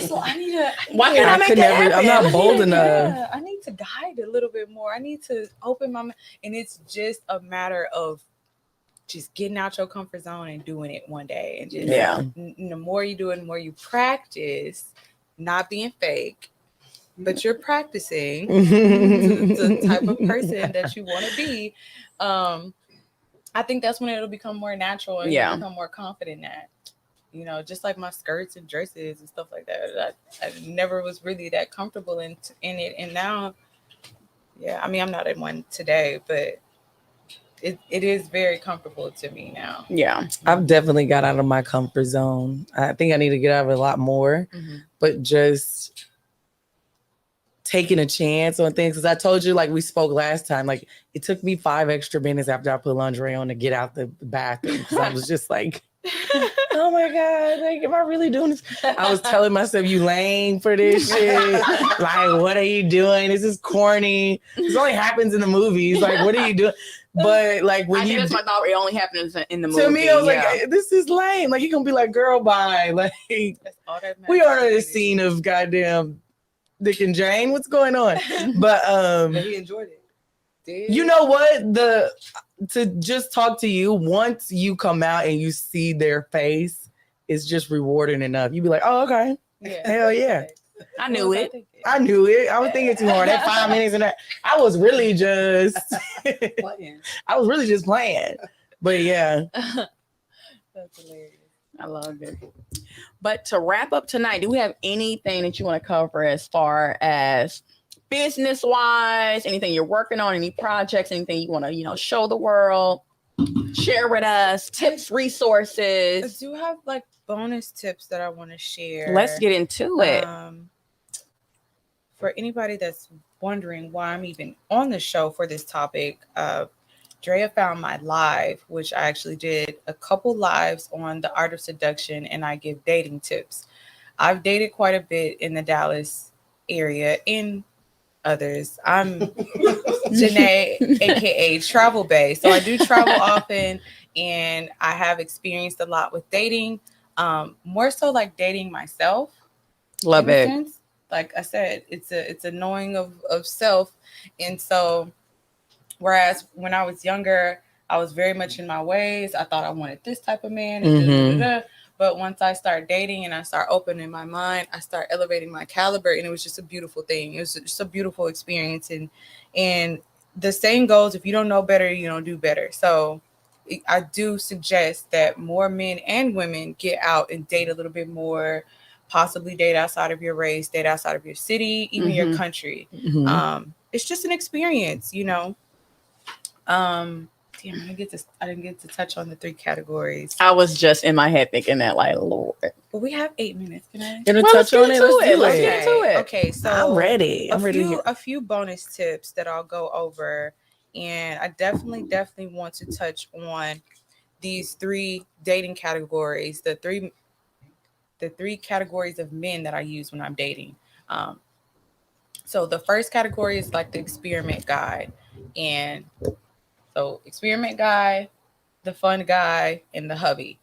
so I need to. Why can't I make that happen? I'm not bold enough. Yeah, I need to guide a little bit more. I need to open my mind, and it's just a matter of just getting out your comfort zone and doing it one day, and just the more you do it, the more you practice, not being fake, but you're practicing the type of person that you want to be. I think that's when it'll become more natural and you become more confident at. You know, just like my skirts and dresses and stuff like that. I never was really that comfortable in it, and now, I mean, I'm not in one today, but it is very comfortable to me now. Yeah, I've definitely got out of my comfort zone. I think I need to get out of it a lot more, but just taking a chance on things. Because I told you, like we spoke last time, like it took me 5 extra minutes after I put lingerie on to get out the bathroom, because I was just like, oh my God, like, am I really doing this? I was telling myself, you lame for this shit. Like, what are you doing? This is corny. This only happens in the movies. Like, what are you doing? But like, when that's my thought. It only happens in the movie. To me, I was like, this is lame. Like, you're gonna be like, girl, bye. Like, we are in a scene of goddamn Dick and Jane. What's going on? But he enjoyed it. You know what? To just talk to you, once you come out and you see their face, it's just rewarding enough. You be like, oh, okay. Hell yeah. I knew it. I was thinking too hard. That 5 minutes and that, I was really just playing. I was really just playing. But yeah. That's hilarious. I love it. But to wrap up tonight, do we have anything that you want to cover as far as business-wise, anything you're working on, any projects, anything you want to, show the world, share with us, tips, resources? I do have like bonus tips that I want to share. Let's get into it. For anybody that's wondering why I'm even on the show for this topic, Drea found my live, which I actually did a couple lives on the art of seduction, and I give dating tips. I've dated quite a bit in the Dallas area, in others. I'm Janae, aka Travel Bay. So I do travel often, and I have experienced a lot with dating. More so like dating myself. Love it. Sense. Like I said, it's a knowing of self. And so, whereas when I was younger, I was very much in my ways. I thought I wanted this type of man. And But once I start dating and I start opening my mind, I start elevating my caliber, and it was just a beautiful thing. It was just a beautiful experience. And the saying goes, if you don't know better, you don't do better. So I do suggest that more men and women get out and date a little bit more, possibly date outside of your race, date outside of your city, even your country. It's just an experience, Damn, I didn't get to touch on the 3 categories. I was just in my head thinking that, like, Lord. But we have 8 minutes. Can I? Gonna Well, touch let's on get it. into Let's it. do Let's it. get into it. Okay, so I'm ready. I'm ready to hear. a few bonus tips that I'll go over, and I definitely want to touch on these 3 dating categories, the three categories of men that I use when I'm dating. So the first category is like the experiment guy, and so experiment guy, the fun guy, and the hubby.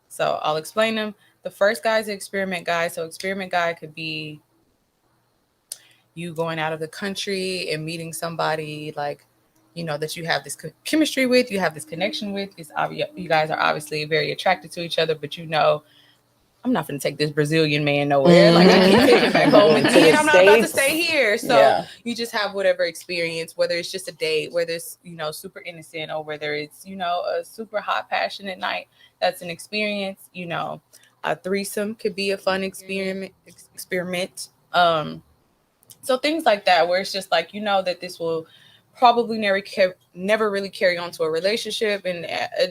So I'll explain them. The first guy is the experiment guy. So experiment guy could be you going out of the country and meeting somebody like, you know, that you have this chemistry with, you have this connection with. It's obvious you guys are obviously very attracted to each other, but you know, I'm not going to take this Brazilian man nowhere. Like, I can't take him back home with me, and I'm not about to stay here. So you just have whatever experience, whether it's just a date, whether it's, you know, super innocent, or whether it's, you know, a super hot, passionate night. That's an experience. You know, a threesome could be a fun experiment. So things like that, where it's just like, you know, that this will probably never really carry on to a relationship, and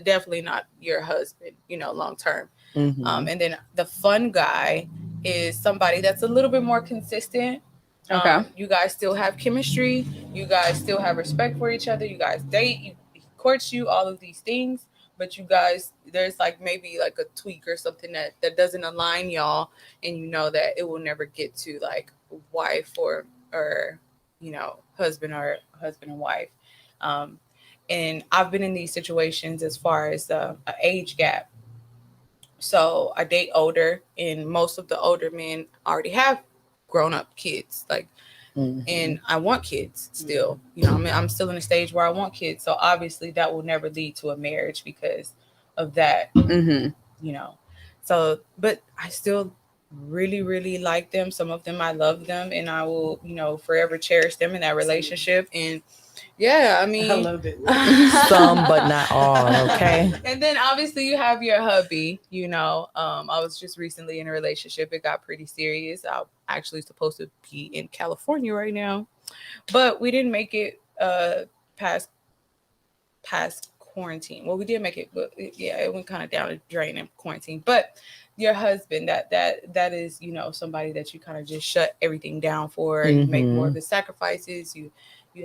definitely not your husband, you know, long term. And then the fun guy is somebody that's a little bit more consistent. Okay. You guys still have chemistry. You guys still have respect for each other. You guys date. He courts you. All of these things. But you guys, there's like maybe like a tweak or something that doesn't align y'all. And you know that it will never get to like wife or you know, husband and wife. And I've been in these situations as far as an age gap. So I date older, and most of the older men already have grown up kids. Like, and I want kids still. You know, I'm still in a stage where I want kids. So obviously that will never lead to a marriage because of that. You know, so but I still really, really like them. Some of them I love them, and I will, you know, forever cherish them in that relationship. And yeah, I mean, I love it. Some, but not all. Okay. And then obviously you have your hubby. You know, I was just recently in a relationship. It got pretty serious. I'm actually supposed to be in California right now, but we didn't make it past quarantine. Well, we did make it, but yeah, it went kind of down the drain in quarantine. But your husband, that is, you know, somebody that you kind of just shut everything down for. You make more of the sacrifices. You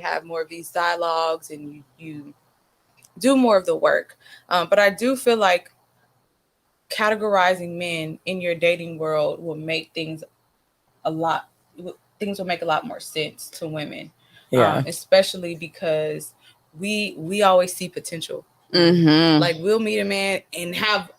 have more of these dialogues, and you do more of the work. But I do feel like categorizing men in your dating world will make things will make a lot more sense to women. Especially because we always see potential. Like, we'll meet a man and have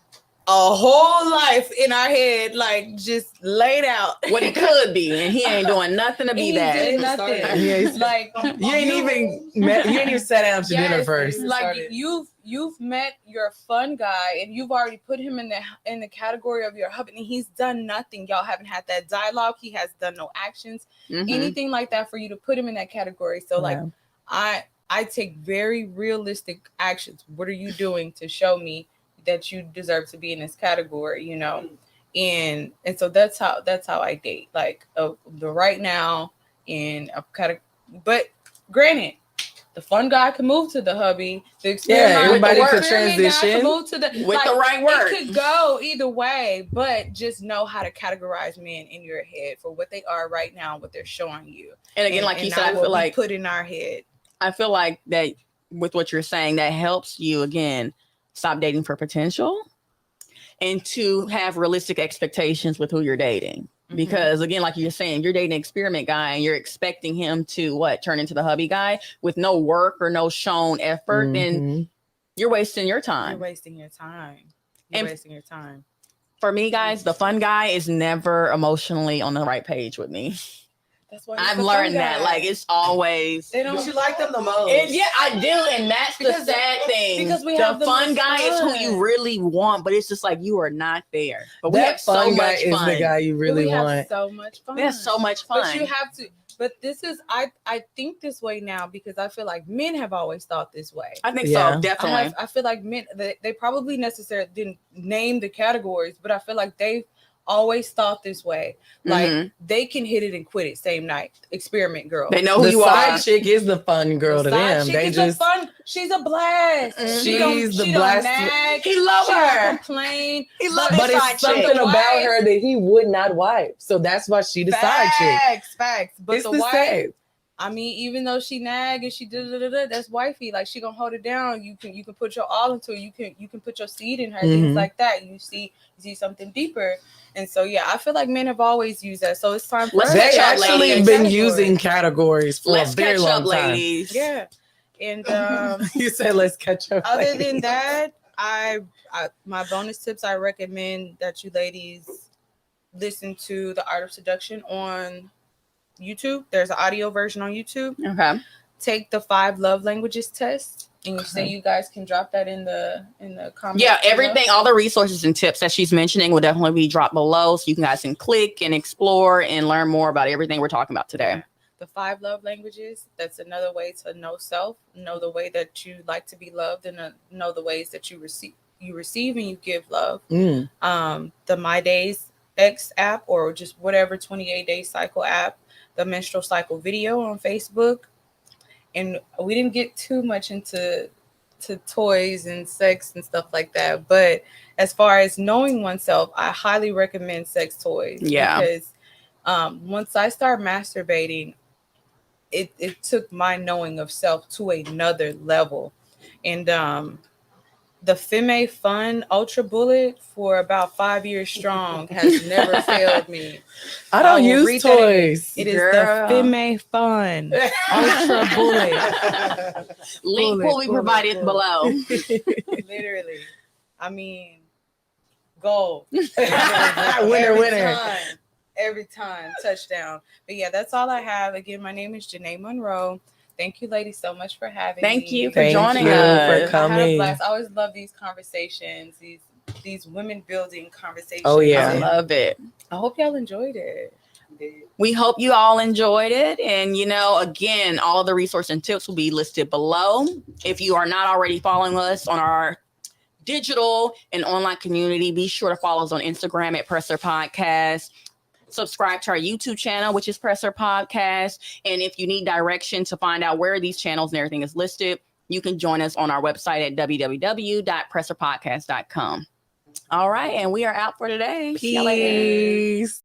a whole life in our head, like just laid out what it could be, and he ain't doing nothing to be that. He did nothing. Like, you ain't even sat down to dinner first. Like, you've met your fun guy, and you've already put him in the category of your hubby, and he's done nothing. Y'all haven't had that dialogue. He has done no actions, anything like that for you to put him in that category. So like, I take very realistic actions. What are you doing to show me that you deserve to be in this category, you know? And so that's how I date. Like, the right now in a category. But granted, the fun guy can move to the hubby. The everybody could transition can move to the the right work. It could go either way, but just know how to categorize men in your head for what they are right now, what they're showing you. And again, like you said, I feel like put in our head. I feel like that with what you're saying, that helps you again stop dating for potential and to have realistic expectations with who you're dating. Because again, like you're saying, you're dating an experiment guy and you're expecting him to turn into the hubby guy with no work or no shown effort, then you're wasting your time. You're wasting your time. For me, guys, the fun guy is never emotionally on the right page with me. That's why I've learned that. Like, it's always. But you like them the most. Yeah, I do, and that's the sad thing. Because we the have the fun most guy is who fun. you really want, but it's just like you are not there. But we That have so fun guy much is fun. the guy you really we want. have so much fun. We have so much fun. But you have to. But this is I think this way now because I feel like men have always thought this way. I think Yeah. so, definitely. I feel like men they probably necessarily didn't name the categories, but I feel like they've always thought this way. Like Mhm. they can hit it and quit it same night. Experiment girl. They know who The you side are. chick is the fun girl The to side them. chick They is just a fun. She's a blast. Mhm. She's the She blast. don't nag. He love She her. don't complain. He love But his but side it's chick. something about Wife- her that he would not wipe. So that's why she the side chick. Facts. But It's the the wife, same. I mean, even though she nag and she that's wifey. Like she gonna hold it down. You can put your all into it. You can put your seed in her. Things Mhm. like that. You see something deeper. And so yeah, I feel like men have always used that. So it's time for Let's us to catch They up, actually ladies. been categories. using categories for Let's a very catch long up, time. ladies. Yeah. And You said let's catch up. other ladies. than that, I my bonus tips, I recommend that you ladies listen to The Art of Seduction on YouTube. There's an audio version on YouTube. Okay. Take the 5 love languages test, and you say you guys can drop that in the comments. Yeah, below. everything, all the resources and tips that she's mentioning will definitely be dropped below, so you guys can click and explore and learn more about everything we're talking about today. The 5 love languages. That's another way to know self, know the way that you like to be loved, and know the ways that you receive and you give love. The My Days X app, or just whatever 28-day cycle app, the menstrual cycle video on Facebook. And we didn't get too much into toys and sex and stuff like that, but as far as knowing oneself, I highly recommend sex toys. Yeah. Because once I started masturbating, it took my knowing of self to another level. And the Femme Fun Ultra Bullet for about 5 years strong has never failed me. I don't will use read that again. toys. It is Girl. the Femme Fun Ultra Bullet. Link will be provided below. Literally. I mean, gold. Winner. Every time. Touchdown. But yeah, that's all I have. Again, my name is Janae Monroe. Thank you, ladies, so much for having me. Thank you for Thank joining you us. for I had a coming. blast. I always love these conversations, these women building conversations. Oh, yeah. I love it. I hope y'all enjoyed it. We hope you all enjoyed it. And, again, all of the resources and tips will be listed below. If you are not already following us on our digital and online community, be sure to follow us on Instagram at Presser Podcast. Subscribe to our YouTube channel, which is Presser Podcast. And if you need direction to find out where these channels and everything is listed, you can join us on our website at www.presserpodcast.com. All right. And we are out for today. See y'all later. Peace.